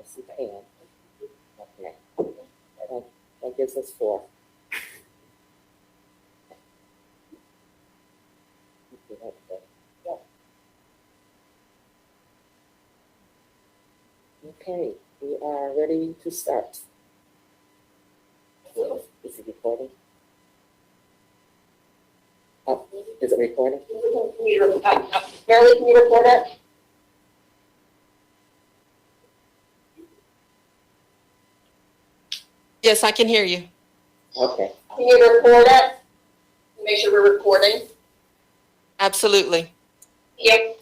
see Pam. Okay. That gives us 4. Okay, we are ready to start. Is it recording? Oh, is it recording? Marilyn, can you record it? Yes, I can hear you. Okay. Can you record it? Make sure we're recording. Absolutely. Yep.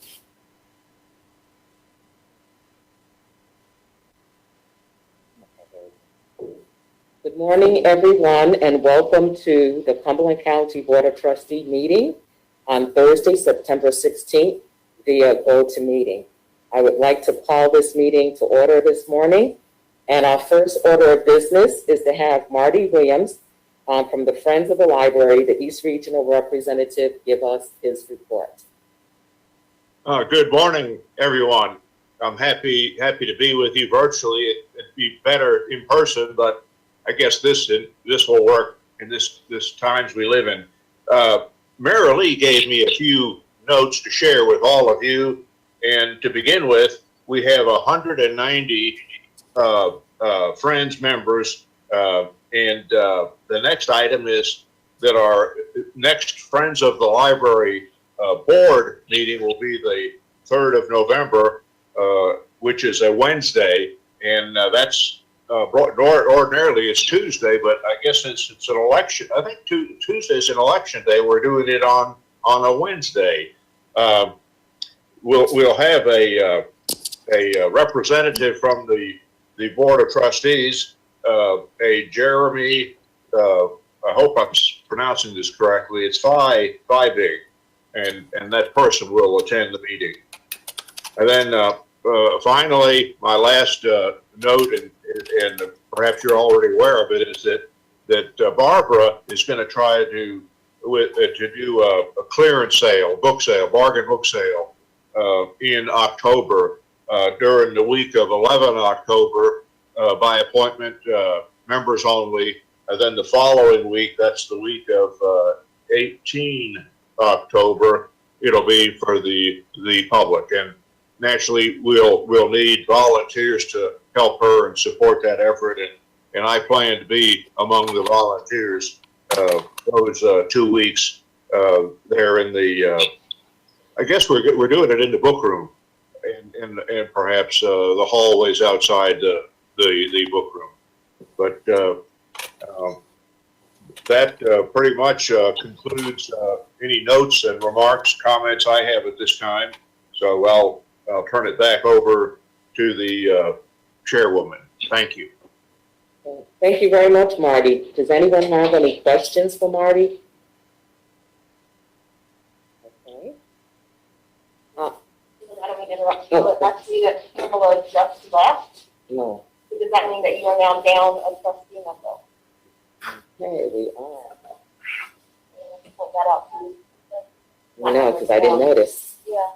Good morning, everyone, and welcome to the Cumberland County Board of Trustee meeting on Thursday, September 16th via GoToMeeting. I would like to call this meeting to order this morning. And our first order of business is to have Marty Williams from the Friends of the Library, the East Regional Representative, give us his report. Good morning, everyone. I'm happy to be with you virtually. It'd be better in person, but I guess this will work in this times we live in. Mary Lee gave me a few notes to share with all of you, and to begin with, we have 190 Friends members, and the next item is that our next Friends of the Library board meeting will be the 3rd of November, which is a Wednesday, and that's ordinarily it's Tuesday, but I guess since it's an election, I think Tuesday's an election day. We're doing it on a Wednesday. We'll have a representative from the Board of Trustees, a Jeremy. I hope I'm pronouncing this correctly. It's Big, and that person will attend the meeting. And then finally, my last note, and perhaps you're already aware of it, is that Barbara is going to try to do a clearance sale, bargain book sale in October during the week of 11 October by appointment, members only. And then the following week, that's the week of 18 October, it'll be for the public. And naturally, we'll need volunteers to help her and support that effort, and I plan to be among the volunteers those 2 weeks there in the. I guess we're doing it in the book room, and perhaps the hallways outside the book room. But that pretty much concludes any notes and remarks, comments I have at this time. So I'll turn it back over to the chairwoman. Thank you. Thank you very much, Marty. Does anyone have any questions for Marty? Okay. I don't mean to interrupt you, but that see that Cumberland just left. No. Does that mean that you are now down a trustee member? Okay, we are. Point that out, please. No, because I didn't notice. Yeah.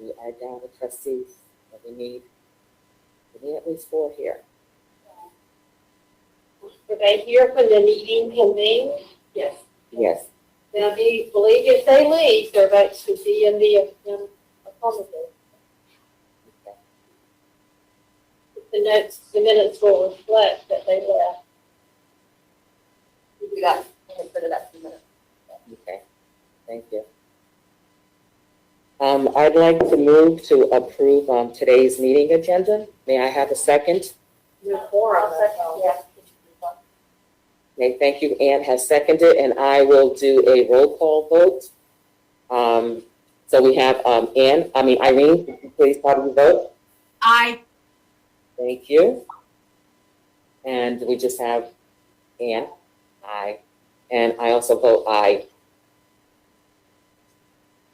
We are down to trustees, but we need at least 4 here. Were they here when the meeting convened? Yes. Yes. Now, do you believe if they leave, their votes would be in the affirmative? Okay. The minutes will reflect that they left. We do that. We'll consider that in a minute. Okay. Thank you. I'd like to move to approve today's meeting agenda. May I have a second? Your quorum, Yeah. Okay, thank you. Ann has seconded, and I will do a roll call vote. So we have Irene, could you please call the vote? Aye. Thank you. And we just have Ann, aye. And I also vote aye.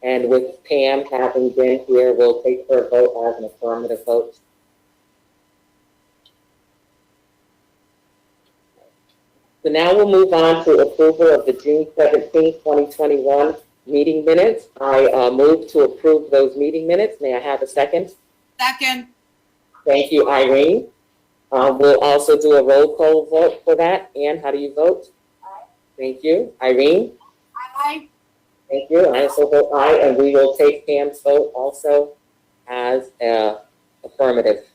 And with Pam having been here, we'll take her vote as an affirmative vote. So now we'll move on to approval of the June 17, 2021 meeting minutes. I move to approve those meeting minutes. May I have a second? Second. Thank you, Irene. We'll also do a roll call vote for that. Ann, how do you vote? Aye. Thank you. Irene? Aye. Thank you. I also vote aye, and we will take Pam's vote also as affirmative.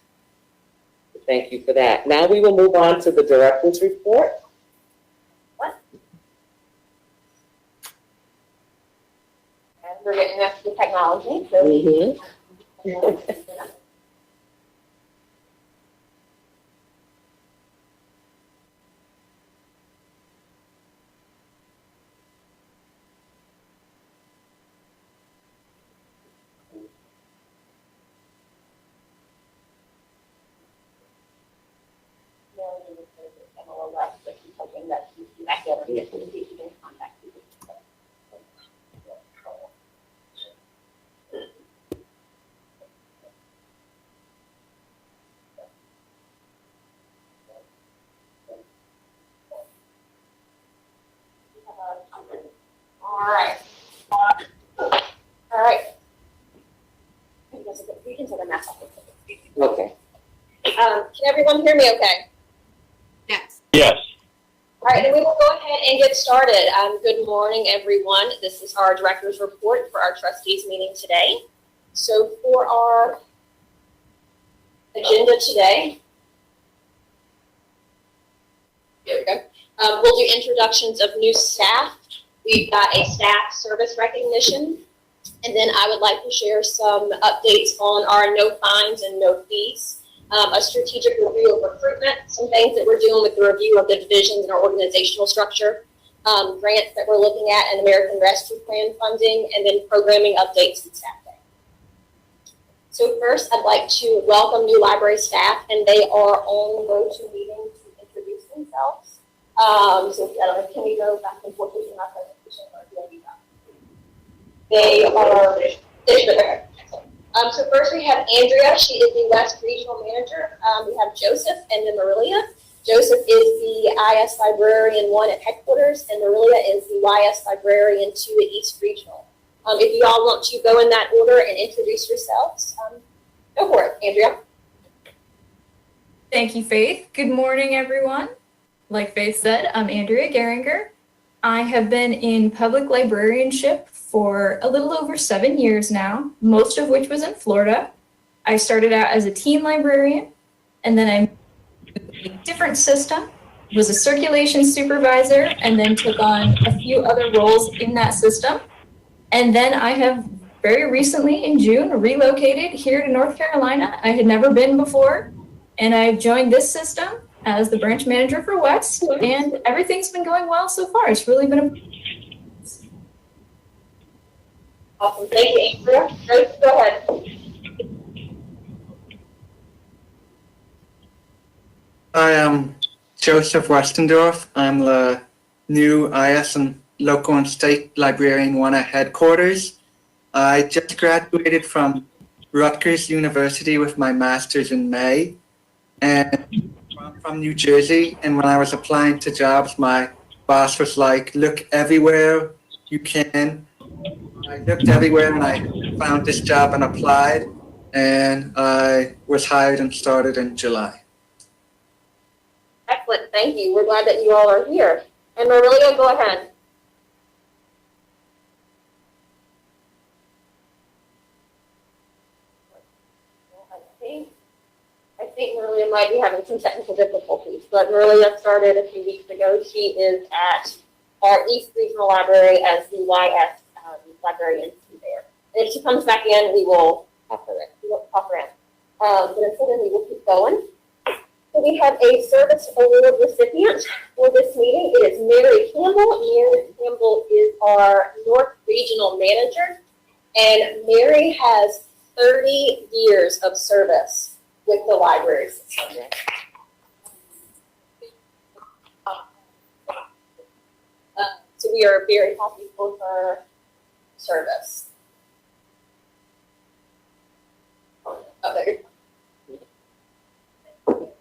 Thank you for that. Now we will move on to the director's report. And we're getting up to technology, so. Mhm. But she's hoping that she's back there and get to see if she can contact people. All right. All right. You can take a mess off. Okay. Can everyone hear me okay? Yes. Yes. All right, then we will go ahead and get started. Good morning, everyone. This is our director's report for our trustees meeting today. So for our agenda today, here we go. We'll do introductions of new staff. We've got a staff service recognition. And then I would like to share some updates on our no fines and no fees, a strategic review of recruitment, some things that we're doing with the review of the divisions and our organizational structure, grants that we're looking at, and American Rescue Plan funding, and then programming updates and staff day. So first, I'd like to welcome new library staff, and they are on GoToMeeting to introduce themselves. So I don't know, can we go back and forth with my presentation, or do I do that? They are, so first we have Andrea, she is the West Regional Manager. We have Joseph and then Marilia. Joseph is the IS Librarian 1 at headquarters, and Marilia is the YS Librarian 2 at East Regional. If you all want to go in that order and introduce yourselves, go for it, Andrea. Thank you, Faith. Good morning, everyone. Like Faith said, I'm Andrea Geringer. I have been in public librarianship for a little over 7 years now, most of which was in Florida. I started out as a teen librarian, and then I moved to a different system, was a circulation supervisor, and then took on a few other roles in that system. And then I have very recently, in June, relocated here to North Carolina. I had never been before, and I've joined this system as the branch manager for West, and everything's been going well so far. It's really been a Awesome, thank you, Andrea. Grace, go ahead. I am Joseph Westendorf. I'm the new IS and local and state librarian 1 at headquarters. I just graduated from Rutgers University with my master's in May, and I'm from New Jersey. And when I was applying to jobs, my boss was like, look everywhere you can. I looked everywhere and I found this job and applied, and I was hired and started in July. Excellent, thank you. We're glad that you all are here. And Marilia, go ahead. I think Marilia might be having some technical difficulties, but Marilia started a few weeks ago. She is at our East Regional Library as the YS librarian there. And if she comes back in, we will offer it. We will offer it. But until then, we will keep going. So we have a service award recipient for this meeting. It is Mary Campbell. Mary Campbell is our North Regional Manager, and Mary has 30 years of service with the library system. So we are very happy for her service. Oh, there you go.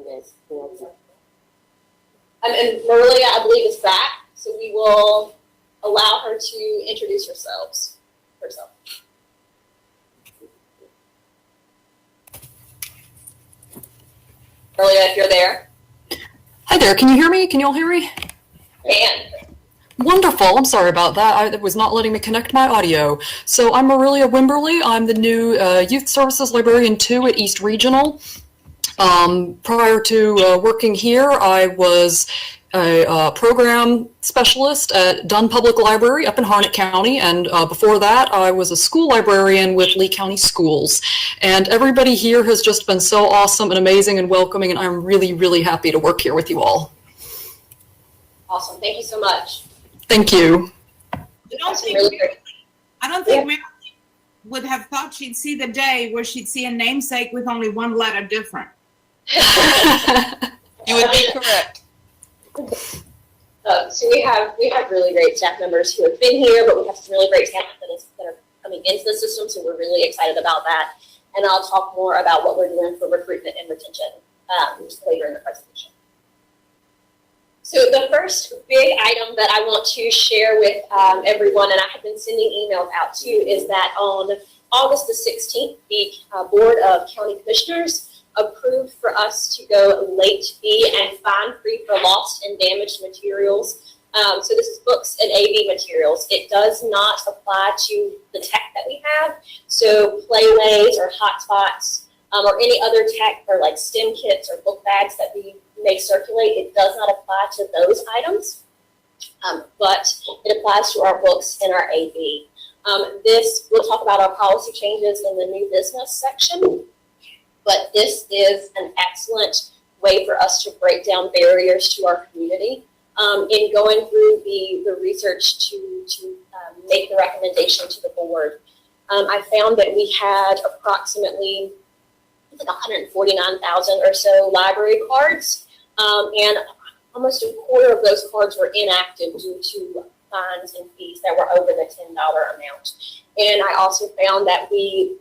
Yes. Who else? And Marilia, I believe, is back, so we will allow her to introduce herself. Maria, if you're there. Hi there, can you hear me? Can you all hear me? And Wonderful, I'm sorry about that. It was not letting me connect my audio. So I'm Marilia Wimberly. I'm the new Youth Services Librarian 2 at East Regional. Prior to working here, I was a program specialist at Dunn Public Library up in Harnett County, and before that I was a school librarian with Lee County Schools. And everybody here has just been so awesome and amazing and welcoming, and I'm really, really happy to work here with you all. awesome, thank you so much. Thank you. I don't think Really great. Mary would have thought she'd see the day where she'd see a namesake with only one letter different. You would be correct. So we have really great staff members who have been here, but we have some really great talent that are coming into the system, so we're really excited about that. And I'll talk more about what we're doing for recruitment and retention later in the presentation. So the first big item that I want to share with everyone, and I have been sending emails out to, is that on August the 16th, the Board of County Commissioners approved for us to go late fee and fine free for lost and damaged materials. So this is books and AV materials. It does not apply to the tech that we have. So playways or hotspots or any other tech or like STEM kits or book bags that we may circulate, it does not apply to those items, but it applies to our books and our AV. We'll talk about our policy changes in the new business section, but this is an excellent way for us to break down barriers to our community. In going through the research to make the recommendation to the board, I found that we had approximately 149,000 or so library cards, and almost a quarter of those cards were inactive due to fines and fees that were over the $10 amount. And I also found that the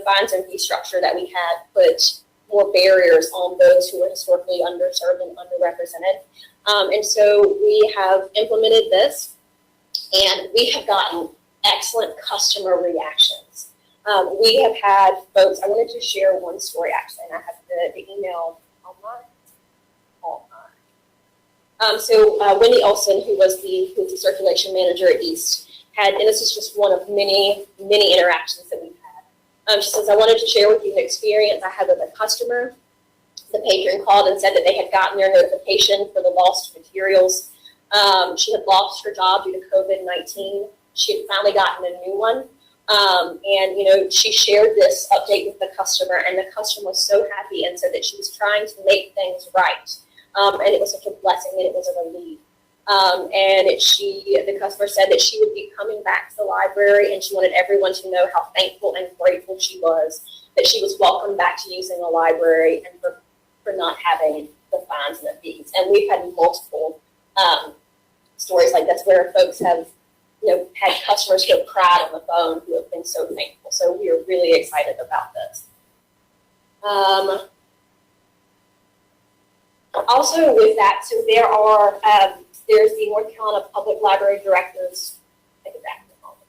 fines and fee structure that we had put more barriers on those who were historically underserved and underrepresented. And so we have implemented this, and we have gotten excellent customer reactions. We have had folks, I wanted to share one story actually, and I have the email online. So Wendy Olson, who was the circulation manager at East, had, and this is just one of many, many interactions that we've had. She says, I wanted to share with you an experience I had with a customer. The patron called and said that they had gotten their notification for the lost materials. She had lost her job due to COVID-19. She had finally gotten a new one. And, she shared this update with the customer, and the customer was so happy and said that she was trying to make things right. And it was such a blessing and it was a relief. And the customer said that she would be coming back to the library, and she wanted everyone to know how thankful and grateful she was that she was welcomed back to using the library and for not having the fines and the fees. And we've had multiple stories like this where folks have had customers who have cried on the phone who have been so thankful. So we are really excited about this. Also with that, so there's the North Carolina Public Library Directors,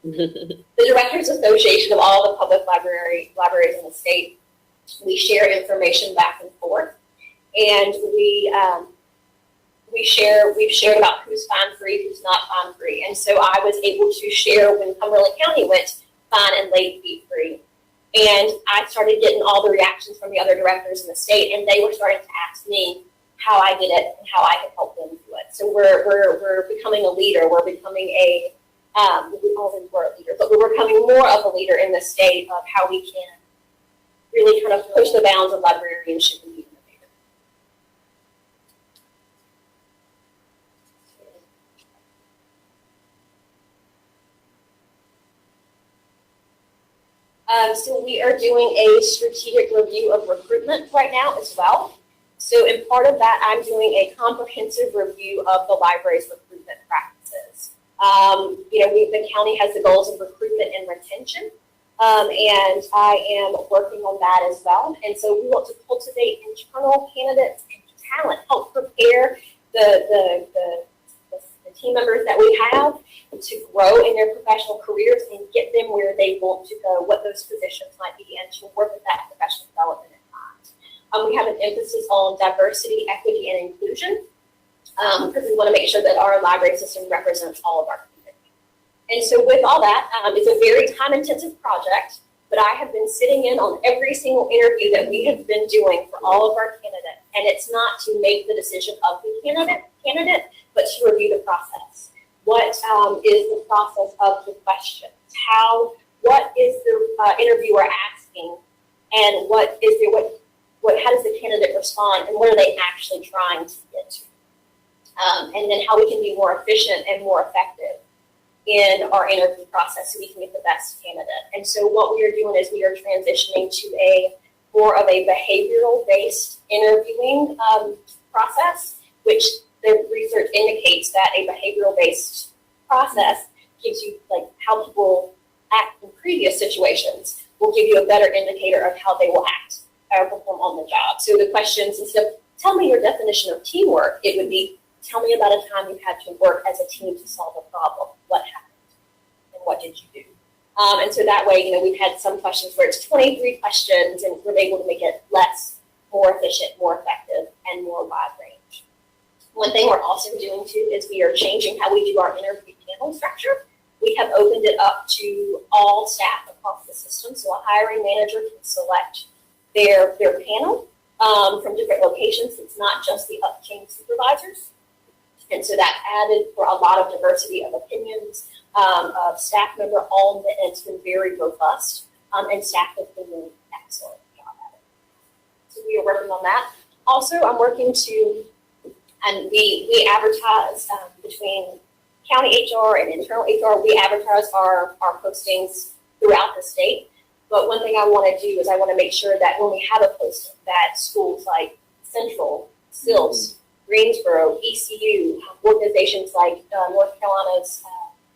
the Directors Association of all the public libraries in the state. We share information back and forth, and we've shared about who's fine free, who's not fine free. And so I was able to share when Cumberland County went fine and late fee free. And I started getting all the reactions from the other directors in the state, and they were starting to ask me how I did it and how I could help them do it. So we're becoming a leader. We're becoming we always were a leader, but we're becoming more of a leader in the state of how we can really kind of push the bounds of librarianship and be innovative. So we are doing a strategic review of recruitment right now as well. So in part of that, I'm doing a comprehensive review of the library's recruitment practices. The county has the goals of recruitment and retention, and I am working on that as well. And so we want to cultivate internal candidates and talent, help prepare the team members that we have to grow in their professional careers and get them where they want to go, what those positions might be, and to work with that professional development in mind. We have an emphasis on diversity, equity, and inclusion because we want to make sure that our library system represents all of our community. And so with all that, it's a very time-intensive project, but I have been sitting in on every single interview that we have been doing for all of our candidates. And it's not to make the decision of the candidate, but to review the process. What is the process of the questions? What is the interviewer asking? And how does the candidate respond? And what are they actually trying to get to? And then how we can be more efficient and more effective in our interview process so we can get the best candidate. And so what we are doing is we are transitioning to more of a behavioral-based interviewing process, which the research indicates that a behavioral-based process gives you like how people act in previous situations will give you a better indicator of how they will act or perform on the job. So the questions, instead of tell me your definition of teamwork, it would be tell me about a time you had to work as a team to solve a problem. What happened and what did you do? And so that way, we've had some questions where it's 23 questions and we're able to make it less, more efficient, more effective, and more wide range. One thing we're also doing too is we are changing how we do our interview panel structure. We have opened it up to all staff across the system. So a hiring manager can select their panel from different locations. It's not just the up-chain supervisors. And so that added for a lot of diversity of opinions, of staff member all, and it's been very robust, and staff has been doing an excellent job at it. So we are working on that. Also, I'm working to, and we advertise between county HR and internal HR, we advertise our postings throughout the state. But one thing I want to do is I want to make sure that when we have a posting that schools like Central, SILS, Greensboro, ECU, organizations like North Carolina's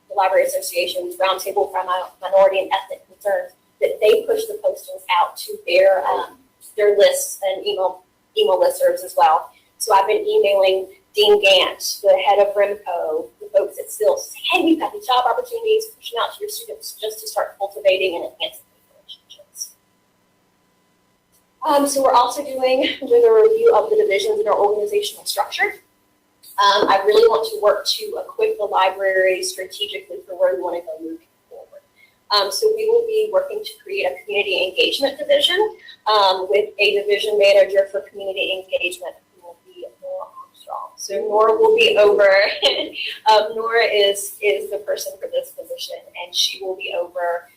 the Library Association's Roundtable for Minority and Ethnic Concerns, that they push the postings out to their lists and email listservs as well. So I've been emailing Dean Gant, the head of RIMCO, the folks at SILS, to say, hey, we've got these job opportunities, pushing out to your students just to start cultivating and enhancing relationships. So we're also doing a review of the divisions in our organizational structure. I really want to work to equip the library strategically for where we want to go moving forward. So we will be working to create a community engagement division with a division manager for community engagement who will be Nora Armstrong. So Nora will be over, Nora is the person for this position, and she will be over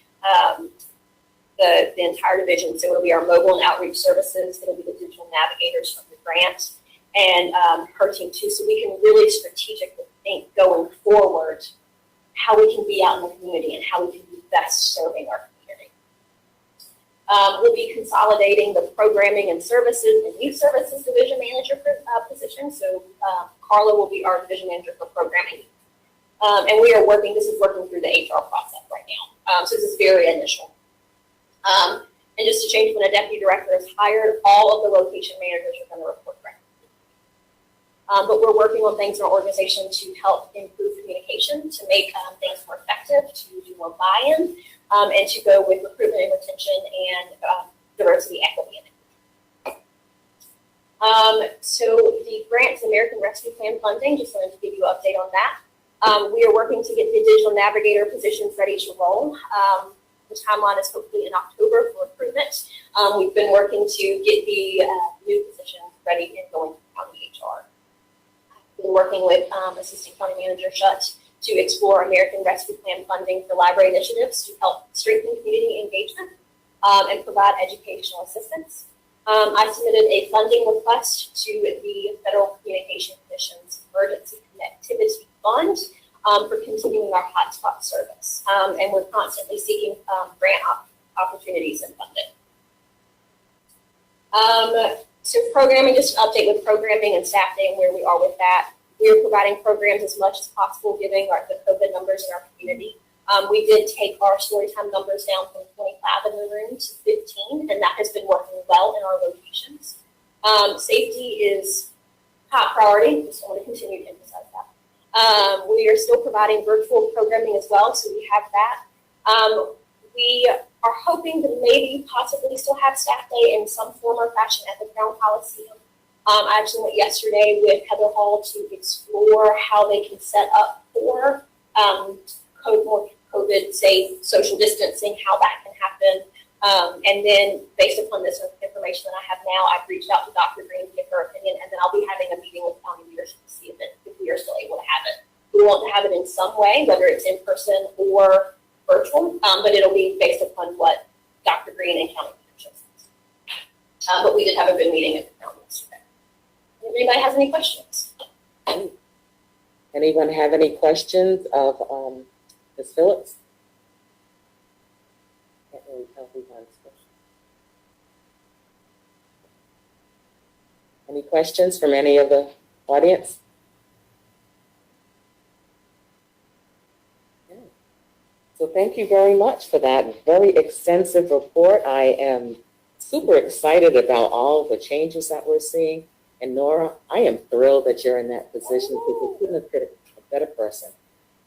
the entire division. So it'll be our mobile and outreach services, it'll be the digital navigators from the grant, and her team too, so we can really strategically think going forward how we can be out in the community and how we can be best serving our community. We'll be consolidating the programming and services and youth services division manager position. So Carla will be our division manager for programming. And we are working, this is working through the HR process right now. So this is very initial. And just to change, when a deputy director is hired, all of the location managers are going to report directly. But we're working on things in our organization to help improve communication, to make things more effective, to do more buy-in, and to go with recruitment and retention and diversity, equity, and inclusion. So the grants, American Rescue Plan funding, just wanted to give you an update on that. We are working to get the digital navigator positions ready to roll. The timeline is hopefully in October for recruitment. We've been working to get the new positions ready and going to county HR. I've been working with Assistant County Manager Shutt to explore American Rescue Plan funding for library initiatives to help strengthen community engagement and provide educational assistance. I submitted a funding request to the Federal Communication Commission's Emergency Connectivity Fund for continuing our hotspot service. And we're constantly seeking grant opportunities and funding. So programming, just an update with programming and staffing, where we are with that. We are providing programs as much as possible, given the COVID numbers in our community. We did take our storytime numbers down from 25 in the room to 15, and that has been working well in our locations. Safety is top priority, just want to continue to emphasize that. We are still providing virtual programming as well, so we have that. We are hoping to maybe possibly still have staff day in some form or fashion at the Crown Coliseum. I actually went yesterday with Heather Hall to explore how they can set up for more COVID safe social distancing, how that can happen. And then based upon this information that I have now, I've reached out to Dr. Green to get her opinion, and then I'll be having a meeting with county leadership to see if we are still able to have it. We want to have it in some way, whether it's in person or virtual, but it'll be based upon what Dr. Green and county leadership says. But we did have a good meeting at the county yesterday. If anybody has any questions? Anyone have any questions of Ms. Phillips? Can't really tell who wants questions. Any questions from any of the audience? Okay. So thank you very much for that very extensive report. I am super excited about all the changes that we're seeing. And Nora, I am thrilled that you're in that position because we couldn't have picked a better person.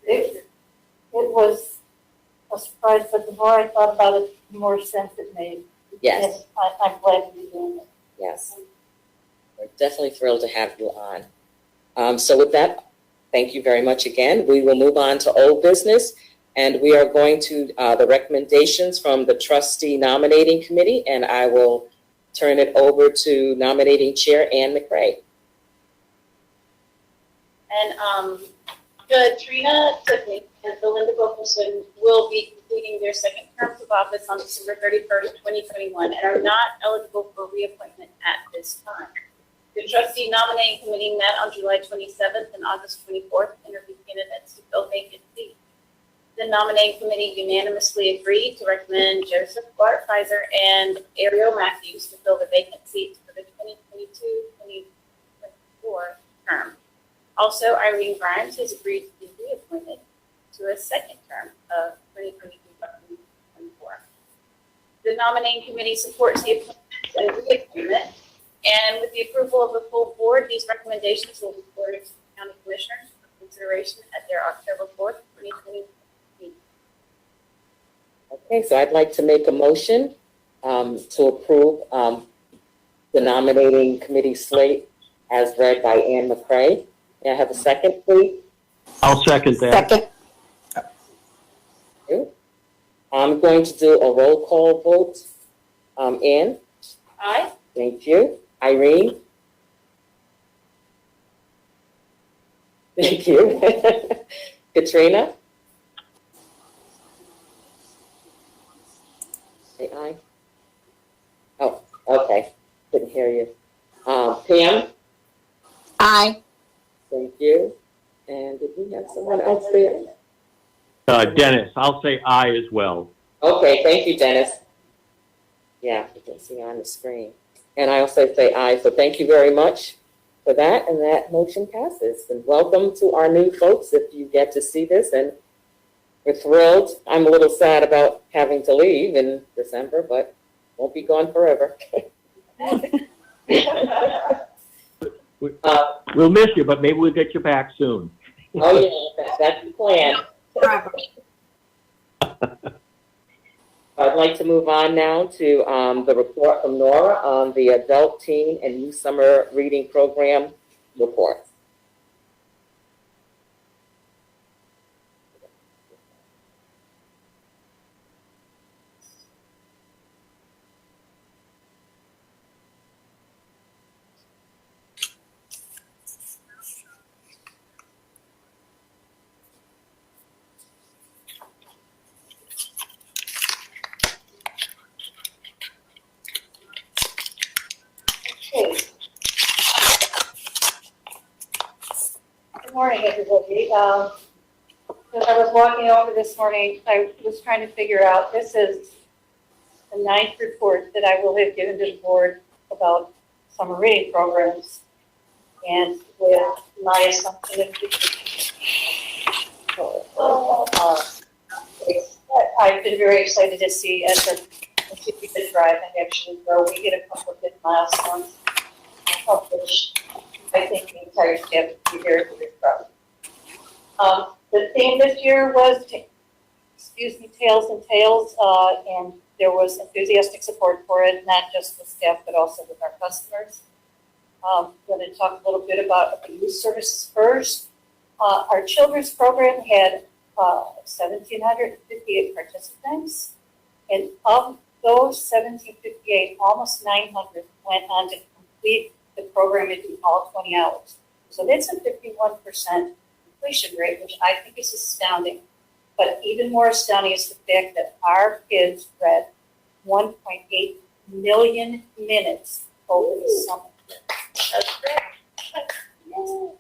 It was a surprise, but the more I thought about it, the more sense it made. Yes, And I'm glad to be doing it. yes. We're definitely thrilled to have you on. So with that, thank you very much again. We will move on to old business, and we are going to the recommendations from the trustee nominating committee, and I will turn it over to nominating chair Ann McRae. And Judge Trina Tiffany and Belinda Wilkerson will be completing their second terms of office on December 31st, 2021, and are not eligible for reappointment at this time. The trustee nominating committee met on July 27th and August 24th to interview candidates to fill vacant seats. The nominating committee unanimously agreed to recommend Joseph Bart Pfizer and Ariel Matthews to fill the vacant seats for the 2022-2024 term. Also, Irene Grimes has agreed to be reappointed to a second term of 2022-2024. The nominating committee supports the appointment and reappointment, and with the approval of the full board, these recommendations will be forwarded to the county commissioners for consideration at their October 4th, 2020 meeting. Okay, so I'd like to make a motion to approve the nominating committee slate as read by Ann McRae. May I have a second, please? I'll second that. Second. Thank you. I'm going to do a roll call vote. Ann? Aye. Thank you. Irene? Thank you. Katrina? Say aye. Oh, okay. Couldn't hear you. Pam? Aye. Thank you. And did we have someone else there? Dennis, I'll say aye as well. Okay, thank you, Dennis. Yeah, you can see on the screen. And I also say aye, so thank you very much for that, and that motion passes. And welcome to our new folks if you get to see this, and we're thrilled. I'm a little sad about having to leave in December, but won't be gone forever. We'll miss you, but maybe we'll get you back soon. Oh yeah, that's the plan. Forever. I'd like to move on now to the report from Nora on the Adult, Teen, and Youth Summer Reading Program report. Good morning, everybody. As I was walking over this morning, I was trying to figure out, this is the 9th report that I will have given to the board about summer reading programs. And with my assumption I've been very excited to see as a continued drive and actually grow. We get a couple of good milestones accomplished. I think the entire staff would be very, very proud. The theme this year was Tails and Tales, and there was enthusiastic support for it, not just with staff, but also with our customers. I'm going to talk a little bit about the youth services first. Our children's program had 1,758 participants, and of those 1,758, almost 900 went on to complete the program in all 20 hours. So that's a 51% completion rate, which I think is astounding. But even more astounding is the fact that our kids read 1.8 million minutes over the summer. That's great.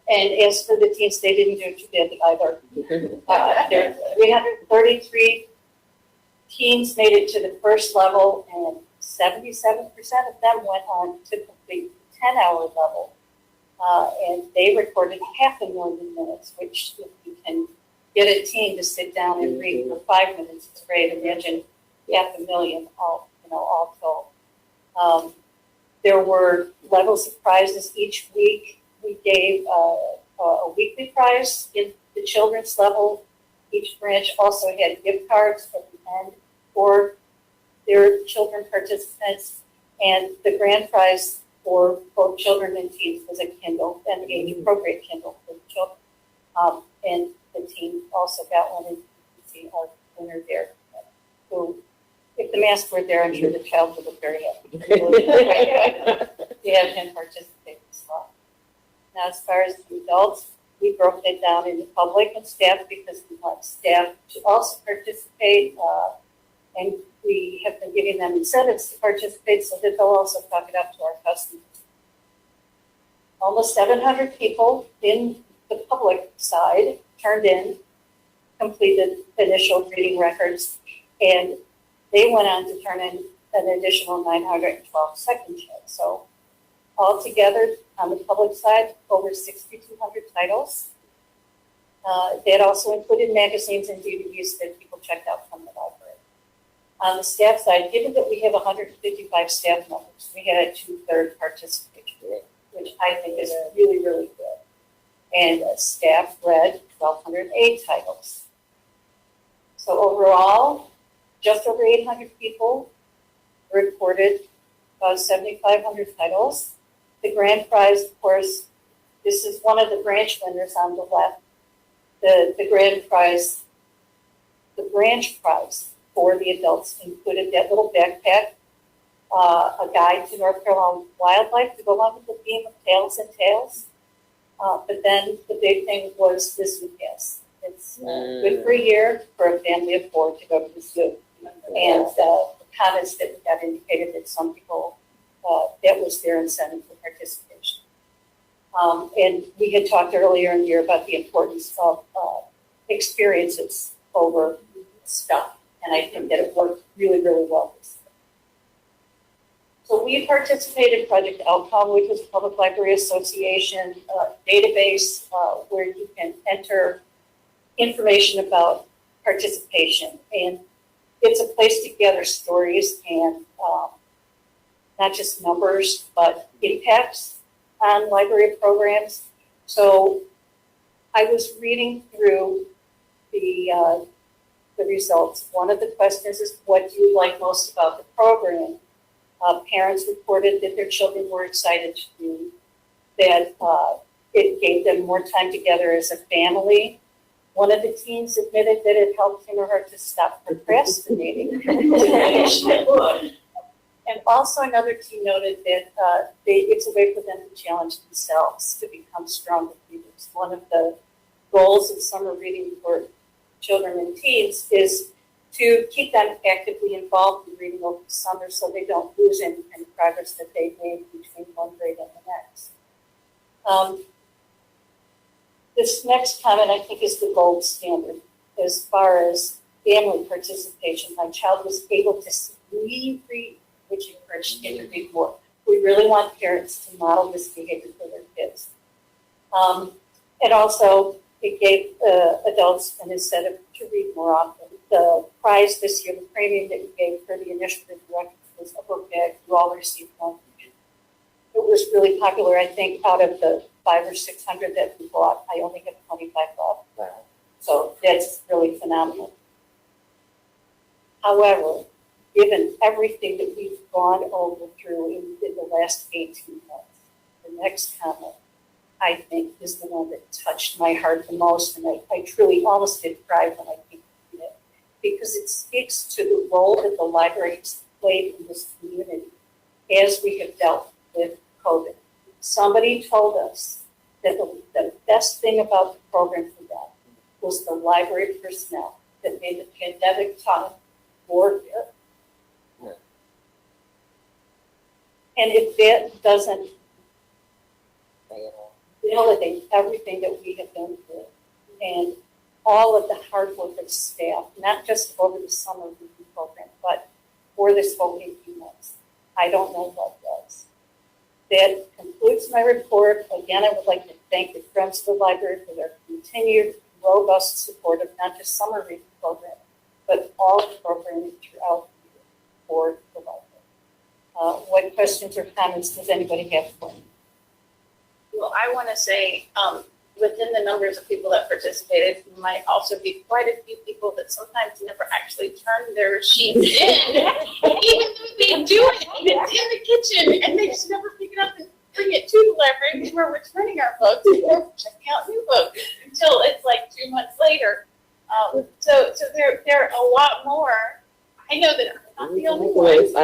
And as for the teens, they didn't do too bad either. There are 333 teens made it to the first level, and 77% of them went on to complete the 10-hour level. And they recorded 500,000 minutes, which if you can get a teen to sit down and read for 5 minutes, it's great. Imagine 500,000 all told. There were levels of prizes each week. We gave a weekly prize in the children's level. Each branch also had gift cards at the end for their children participants. And the grand prize for both children and teens was a Kindle, an age-appropriate Kindle for the children. And the team also got one, and you can see our winner there, who, if the masks were there, I'm sure the child would look very happy to have him participate as well. Now, as far as the adults, we broke it down into public and staff because we want staff to also participate, and we have been giving them incentives to participate so that they'll also talk it up to our customers. Almost 700 people in the public side turned in, completed initial reading records, and they went on to turn in an additional 912 second checks. So altogether, on the public side, over 6,200 titles. That also included magazines and DVDs that people checked out from the library. On the staff side, given that we have 155 staff members, we had a 2/3 participation rate, which I think is really, really good. And staff read 1,208 titles. So overall, just over 800 people reported about 7,500 titles. The grand prize, of course, this is one of the branch winners on the left. The grand prize, the branch prize for the adults included that little backpack, a guide to North Carolina wildlife to go along with the theme of Tales and Tales. But then the big thing was the zoo pass. It's good for a year for a family of 4 to go to the zoo. And the comments that we got indicated that some people, that was their incentive for participation. And we had talked earlier in the year about the importance of experiences over stuff. And I think that it worked really, really well. So we participated in Project Outcome, which was a Public Library Association database where you can enter information about participation. And it's a place to gather stories and not just numbers, but impacts on library programs. So I was reading through the results. One of the questions is, what do you like most about the program? Parents reported that their children were excited to do that. It gave them more time together as a family. One of the teens admitted that it helped him or her to stop procrastinating to finish the book. And also another teen noted that it's a way for them to challenge themselves to become stronger readers. One of the goals of summer reading for children and teens is to keep them actively involved in reading over the summer so they don't lose any progress that they've made between one grade and the next. This next comment, I think, is the gold standard as far as family participation. My child was able to read, which encouraged him to read more. We really want parents to model this behavior for their kids. And also, it gave adults an incentive to read more often. The prize this year, the premium that we gave for the initiative was a book bag. You all received one. It was really popular. I think out of the 500 or 600 that we bought, I only have 25 left. Wow. So that's really phenomenal. However, given everything that we've gone over through in the last 18 months, the next comment, I think, is the one that touched my heart the most, and I truly almost did cry when I think of it, because it speaks to the role that the library has played in this community as we have dealt with COVID. Somebody told us that the best thing about the program for them was the library personnel that made the pandemic time more bearable. Yeah. And if that doesn't validate everything that we have been through and all of the hard work of staff, not just over the summer review program, but for this whole 18 months, I don't know what does. That concludes my report. Again, I would like to thank the Friends of the Library for their continued robust support of not just summer reading program, but all the programming throughout the year for the library. What questions or comments does anybody have for me? Well, I want to say, within the numbers of people that participated, might also be quite a few people that sometimes never actually turn their sheets in, even though they do it, and it's in the kitchen, and they just never pick it up and bring it to the library because we're returning our books or checking out new books until it's like 2 months later. So there are a lot more. I know that I'm not the only one.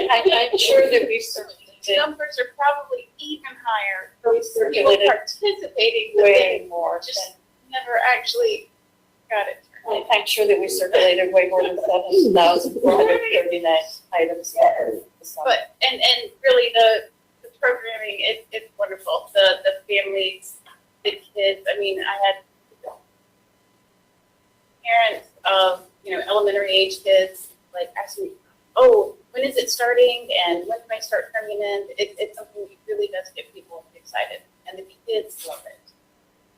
I'm sure that we certainly did Numbers are probably even higher. We People circulated participating, but way they more. just never actually got it. I'm sure that we circulated way more than 7,439 items. But and really the programming, it's wonderful. The families, the kids. I mean, I had parents of elementary age kids like asking me, "Oh, when is it starting? And when can I start turning in?" It's something that really does get people excited, and the kids love it.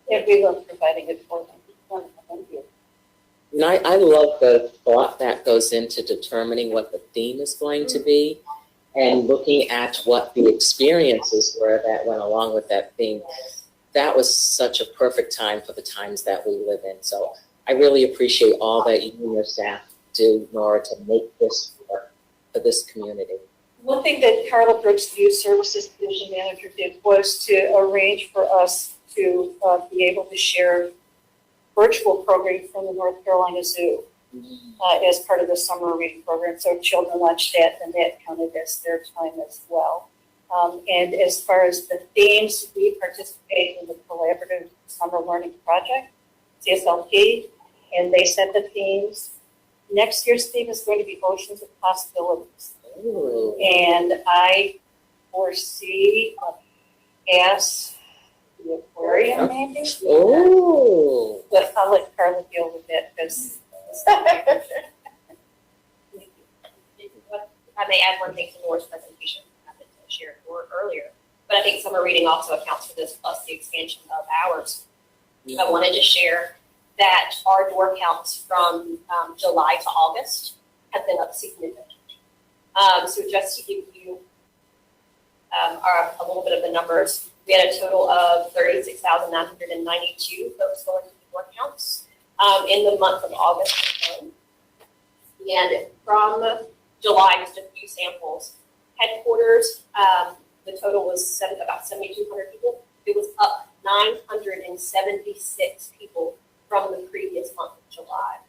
Yeah, we love providing it for them. Wonderful, thank you. And I love the thought that goes into determining what the theme is going to be and looking at what the experiences were that went along with that theme. That was such a perfect time for the times that we live in. So I really appreciate all that you and your staff do, Nora, to make this work for this community. One thing that Carla Brooks, the Youth Services Division Manager, did was to arrange for us to be able to share virtual programming from the North Carolina Zoo as part of the summer reading program. So children watched that, and that counted as their time as well. And as far as the themes, we participate in the Collaborative Summer Learning Project, CSLP, and they set the themes. Next year's theme is going to be Oceans of Possibilities. Ooh. And I foresee a gas the aquarium maybe. Oh. But I'll let Carla deal with that because. I may add one thing to Nora's presentation that I shared earlier, but I think summer reading also accounts for this, plus the expansion of hours. I wanted to share that our door counts from July to August have been up significantly. So just to give you a little bit of the numbers, we had a total of 36,992 folks going to the door counts in the month of August alone. And from July, just a few samples. Headquarters, the total was about 7,200 people. It was up 976 people from the previous month of July.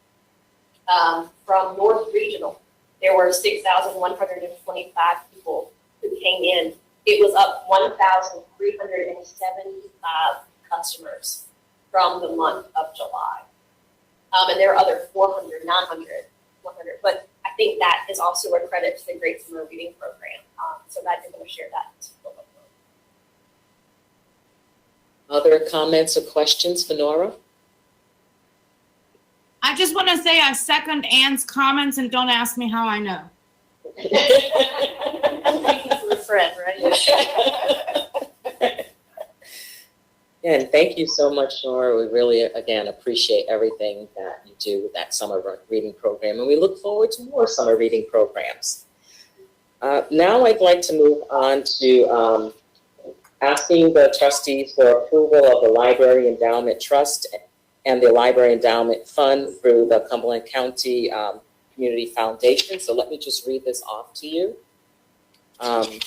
From North Regional, there were 6,125 people who came in. It was up 1,375 customers from the month of July. And there are other 400, 900, 100, but I think that is also a credit to the Great Summer Reading Program. So that I'm going to share that. Other comments or questions for Nora? I just want to say I second Ann's comments and don't ask me how I know. For a friend, right? And thank you so much, Nora. We really, again, appreciate everything that you do with that summer reading program, and we look forward to more summer reading programs. Now I'd like to move on to asking the trustees for approval of the Library Endowment Trust and the Library Endowment Fund through the Cumberland County Community Foundation. So let me just read this off to you. Let's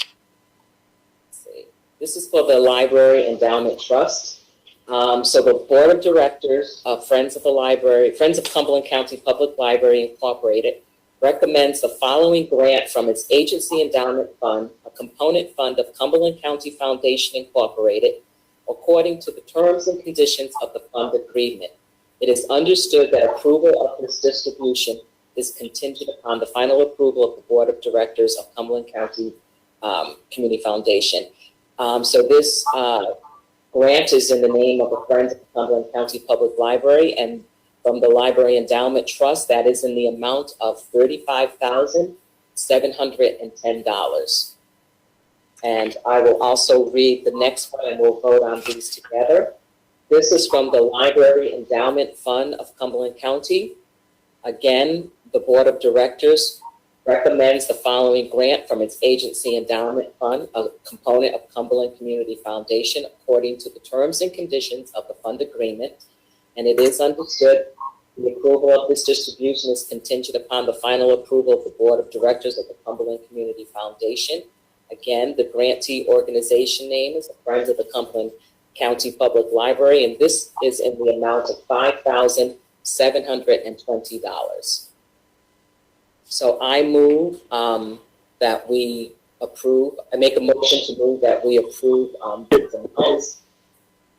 see. This is for the Library Endowment Trust. So the Board of Directors of Friends of the Library, Friends of Cumberland County Public Library Incorporated, recommends the following grant from its agency endowment fund, a component fund of Cumberland County Foundation Incorporated, according to the terms and conditions of the fund agreement. It is understood that approval of this distribution is contingent upon the final approval of the Board of Directors of Cumberland County Community Foundation. So this grant is in the name of the Friends of Cumberland County Public Library, and from the Library Endowment Trust, that is in the amount of $35,710. And I will also read the next one, and we'll vote on these together. This is from the Library Endowment Fund of Cumberland County. Again, the Board of Directors recommends the following grant from its agency endowment fund, a component of Cumberland Community Foundation, according to the terms and conditions of the fund agreement. And it is understood the approval of this distribution is contingent upon the final approval of the Board of Directors of the Cumberland Community Foundation. Again, the grantee organization name is the Friends of the Cumberland County Public Library, and this is in the amount of $5,720. So I move that we approve, I make a motion to move that we approve the funds.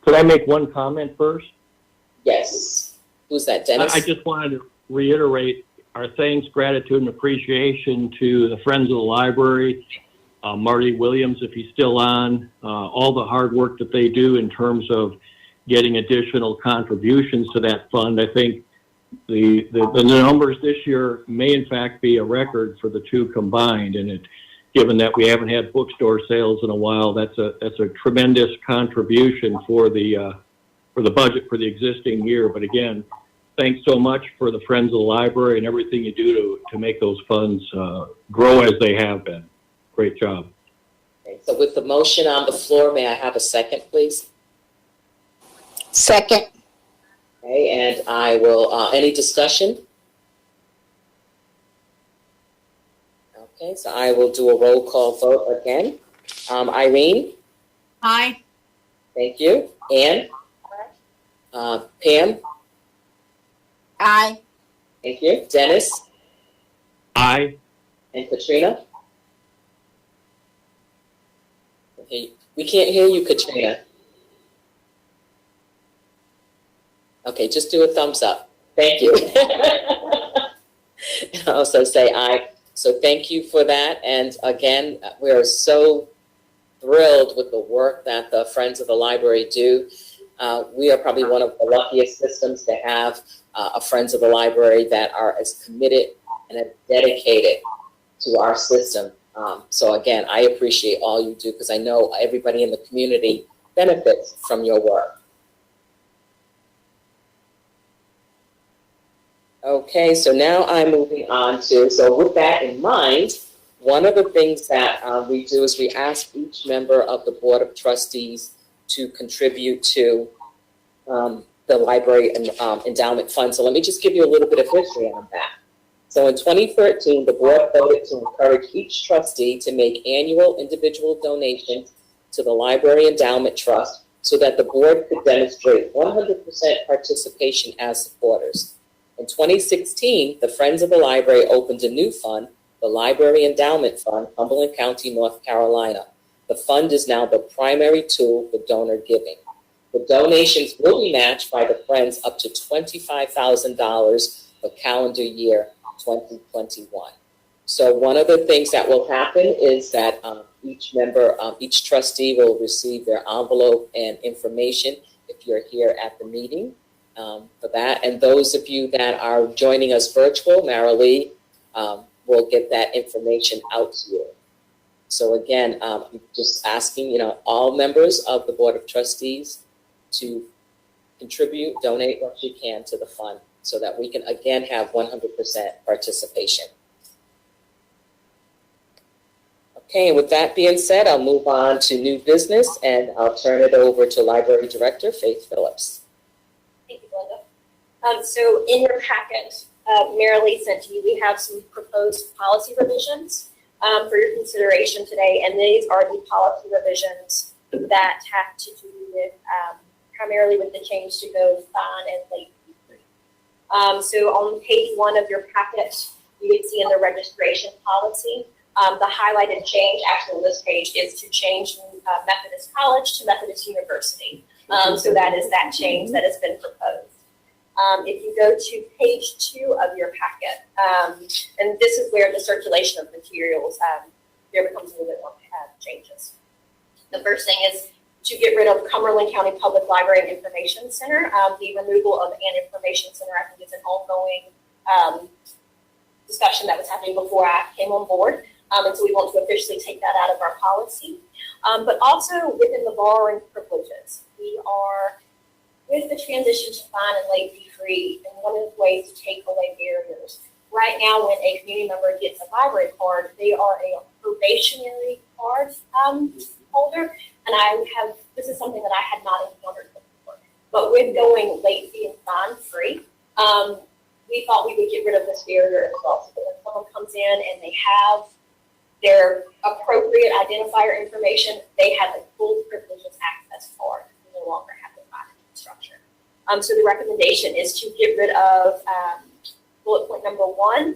Could I make one comment first? Yes. Who's that, Dennis? I just wanted to reiterate our thanks, gratitude, and appreciation to the Friends of the Library, Marty Williams, if he's still on, all the hard work that they do in terms of getting additional contributions to that fund. I think the numbers this year may in fact be a record for the two combined, and given that we haven't had bookstore sales in a while, that's a tremendous contribution for the budget for the existing year. But again, thanks so much for the Friends of the Library and everything you do to make those funds grow as they have been. Great job. Okay, so with the motion on the floor, may I have a second, please? Second. Okay, and I will, any discussion? Okay, so I will do a roll call vote again. Irene? Aye. Thank you. Ann? Pam? Aye. Thank you. Dennis? Aye. And Katrina? Okay, we can't hear you, Katrina. Okay, just do a thumbs up. Thank you. And also say aye. So thank you for that. And again, we are so thrilled with the work that the Friends of the Library do. We are probably one of the luckiest systems to have a Friends of the Library that are as committed and as dedicated to our system. So again, I appreciate all you do because I know everybody in the community benefits from your work. Okay, so now I'm moving on to, so with that in mind, one of the things that we do is we ask each member of the Board of Trustees to contribute to the Library Endowment Fund. So let me just give you a little bit of history on that. So in 2013, the board voted to encourage each trustee to make annual individual donations to the Library Endowment Trust so that the board could demonstrate 100% participation as supporters. In 2016, the Friends of the Library opened a new fund, the Library Endowment Fund, Cumberland County, North Carolina. The fund is now the primary tool for donor giving. The donations will be matched by the Friends up to $25,000 for calendar year 2021. So one of the things that will happen is that each member, each trustee will receive their envelope and information if you're here at the meeting. For that, and those of you that are joining us virtual, Marilee will get that information out to you. So again, I'm just asking, all members of the Board of Trustees to contribute, donate what you can to the fund so that we can again have 100% participation. Okay, and with that being said, I'll move on to new business and I'll turn it over to Library Director Faith Phillips. Thank you, Belinda. So in your packet, Marilee sent to you, we have some proposed policy revisions for your consideration today, and these are the policy revisions that have to do with primarily with the change to both fine and late fee. So on page 1 of your packet, you would see in the registration policy, the highlighted change actually on this page is to change Methodist College to Methodist University. So that is that change that has been proposed. If you go to page 2 of your packet, and this is where the circulation of materials, there becomes a little bit more changes. The first thing is to get rid of Cumberland County Public Library and Information Center. The removal of an information center, I think, is an ongoing discussion that was happening before I came on board. And so we want to officially take that out of our policy. But also within the borrowing privileges, we are, with the transition to fine and late fee free, and one of the ways to take away barriers. Right now, when a community member gets a library card, they are a probationary card holder. And this is something that I had not encountered before. But with going late fee and fine free, we thought we would get rid of this barrier as well. So that when someone comes in and they have their appropriate identifier information, they have a full privileges access card. We no longer have the fine structure. So the recommendation is to get rid of bullet point number 1,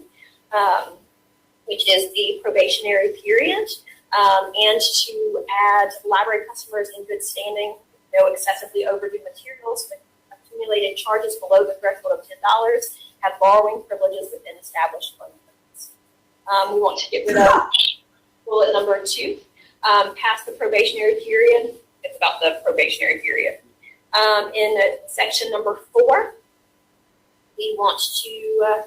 which is the probationary period, and to add library customers in good standing, no excessively overdue materials with accumulated charges below the threshold of $10, have borrowing privileges within established loan limits. We want to get rid of bullet number 2, past the probationary period. It's about the probationary period. In section number 4, we want to,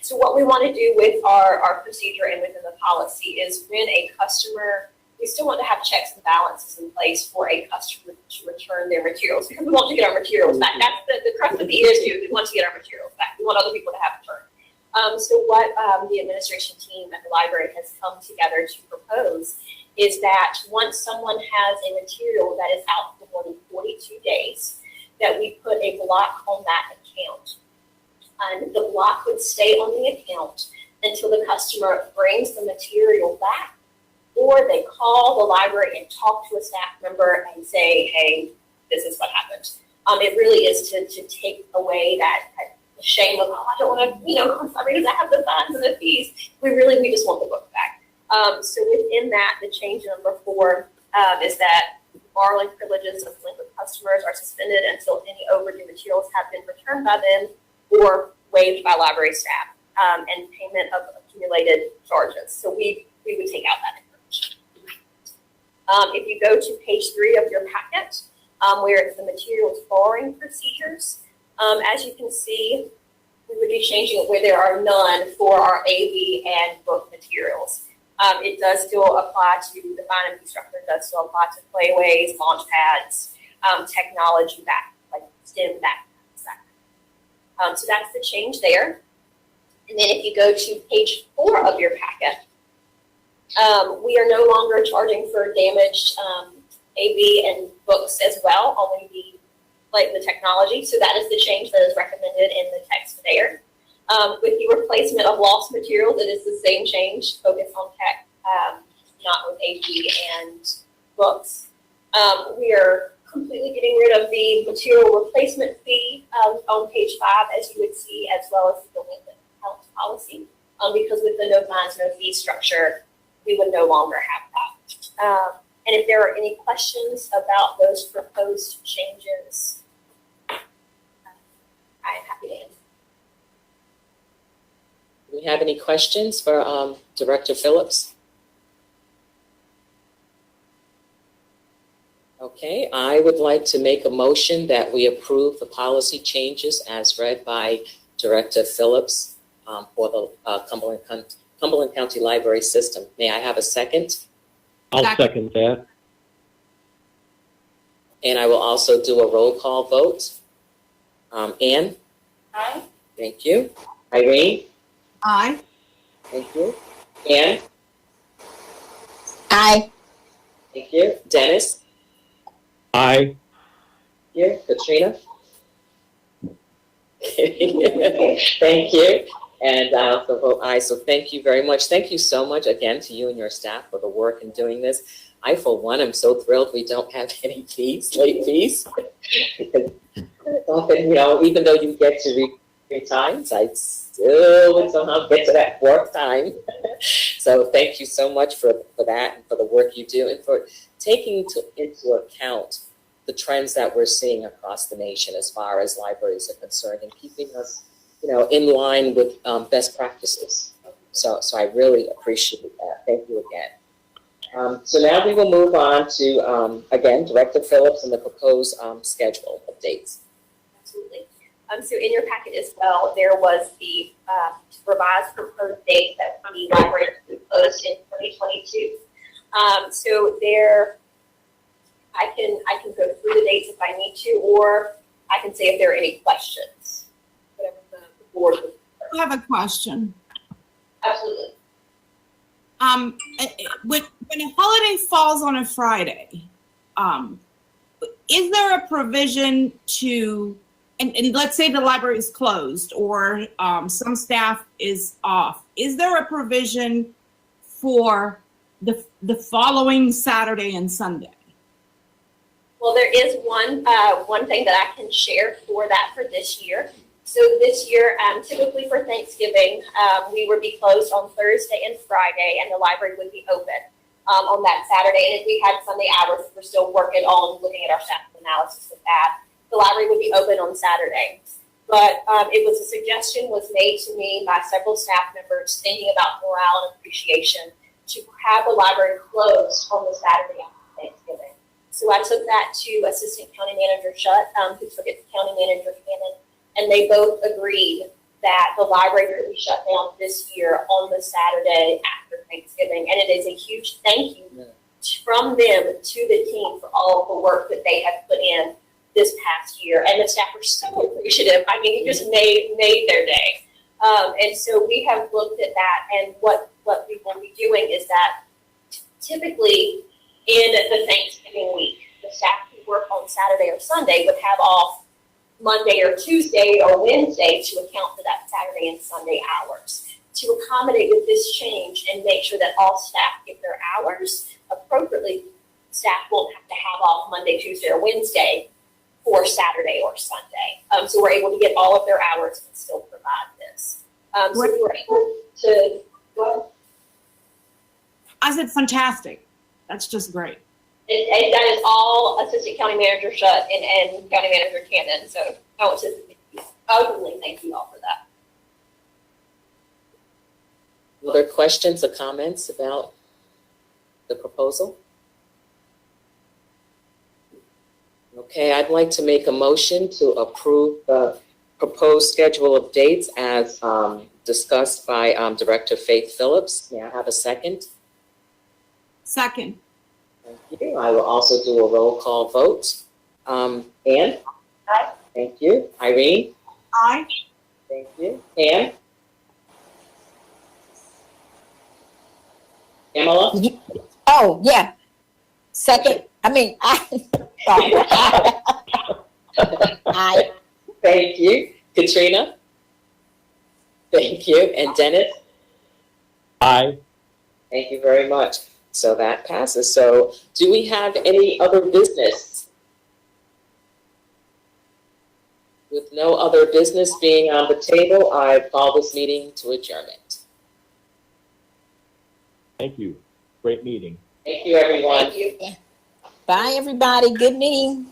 so what we want to do with our procedure and within the policy is when a customer, we still want to have checks and balances in place for a customer to return their materials, because we want to get our materials back. That's the crux of the issue. We want to get our materials back. We want other people to have return. So what the administration team at the library has come together to propose is that once someone has a material that is out for more than 42 days, that we put a block on that account. And the block would stay on the account until the customer brings the material back, or they call the library and talk to a staff member and say, hey, this is what happened. It really is to take away that shame of, oh, I don't want to, I'm sorry, because I have the fines and the fees. We just want the book back. So within that, the change number 4 is that borrowing privileges of delinquent customers are suspended until any overdue materials have been returned by them or waived by library staff, and payment of accumulated charges. So we would take out that information. If you go to page 3 of your packet, where it's the materials borrowing procedures, as you can see, we would be changing it where there are none for our AV and book materials. It does still apply to the fine and fee structure, does still apply to playways, launch pads, technology back, like STEM back. So that's the change there. And then if you go to page 4 of your packet, we are no longer charging for damaged AV and books as well, only the technology. So that is the change that is recommended in the text there. With the replacement of lost materials, it is the same change, focus on tech, not with AV and books. We are completely getting rid of the material replacement fee on page 5, as you would see, as well as the delinquent account policy, because with the no fines, no fees structure, we would no longer have that. And if there are any questions about those proposed changes, I am happy to answer. Do we have any questions for Director Phillips? Okay, I would like to make a motion that we approve the policy changes as read by Director Phillips for the Cumberland County Library System. May I have a second? I'll second that. And I will also do a roll call vote. Anne? Aye. Thank you. Irene? Aye. Thank you. Anne? Aye. Thank you. Dennis? Aye. Thank you. Katrina? Thank you. And I also vote aye. So thank you very much. Thank you so much again to you and your staff for the work in doing this. I, for one, am so thrilled we don't have any fees, late fees. Because often, you know, even though you get to read 3 times, I still would somehow get to that 4th time. So thank you so much for that and for the work you do and for taking into account the trends that we're seeing across the nation as far as libraries are concerned and keeping us, you know, in line with best practices. So I really appreciate that. Thank you again. So now we will move on to, again, Director Phillips and the proposed schedule updates. Absolutely. So in your packet as well, there was the revised proposed dates that the library proposed in 2022. So there, I can go through the dates if I need to, or I can say if there are any questions. Whatever the board would. I have a question. Absolutely. When a holiday falls on a Friday, is there a provision to, and let's say the library is closed or some staff is off, is there a provision for the following Saturday and Sunday? Well, there is one thing that I can share for that for this year. So this year, typically for Thanksgiving, we would be closed on Thursday and Friday, and the library would be open on that Saturday. And if we had Sunday hours, we're still working on looking at our staff analysis with that. The library would be open on Saturday. But it was a suggestion was made to me by several staff members thinking about morale and appreciation to have the library closed on the Saturday after Thanksgiving. So I took that to Assistant County Manager Shutt, who took it to County Manager Cannon, and they both agreed that the library will be shut down this year on the Saturday after Thanksgiving. And it is a huge thank you from them to the team for all of the work that they have put in this past year. And the staff are so appreciative. I mean, it just made their day. And so we have looked at that, and what we will be doing is that typically in the Thanksgiving week, the staff who work on Saturday or Sunday would have off Monday or Tuesday or Wednesday to account for that Saturday and Sunday hours. To accommodate with this change and make sure that all staff get their hours appropriately, staff won't have to have off Monday, Tuesday, or Wednesday for Saturday or Sunday. So we're able to get all of their hours and still provide this. So we were able to, go ahead. I said fantastic. That's just great. And that is all Assistant County Manager Shutt and County Manager Cannon. So I want to openly thank you all for that. Other questions or comments about the proposal? Okay, I'd like to make a motion to approve the proposed schedule of dates as discussed by Director Faith Phillips. May I have a second? Second. Thank you. I will also do a roll call vote. Ann? Aye. Thank you. Irene? Aye. Thank you. Pam? Pamela? Oh, yeah. Second, I. Sorry. Aye. Thank you. Katrina? Thank you. And Dennis? Aye. Thank you very much. So that passes. So do we have any other business? With no other business being on the table, I call this meeting to adjournment. Thank you. Great meeting. Thank you, everyone. Thank you. Bye, everybody. Good meeting.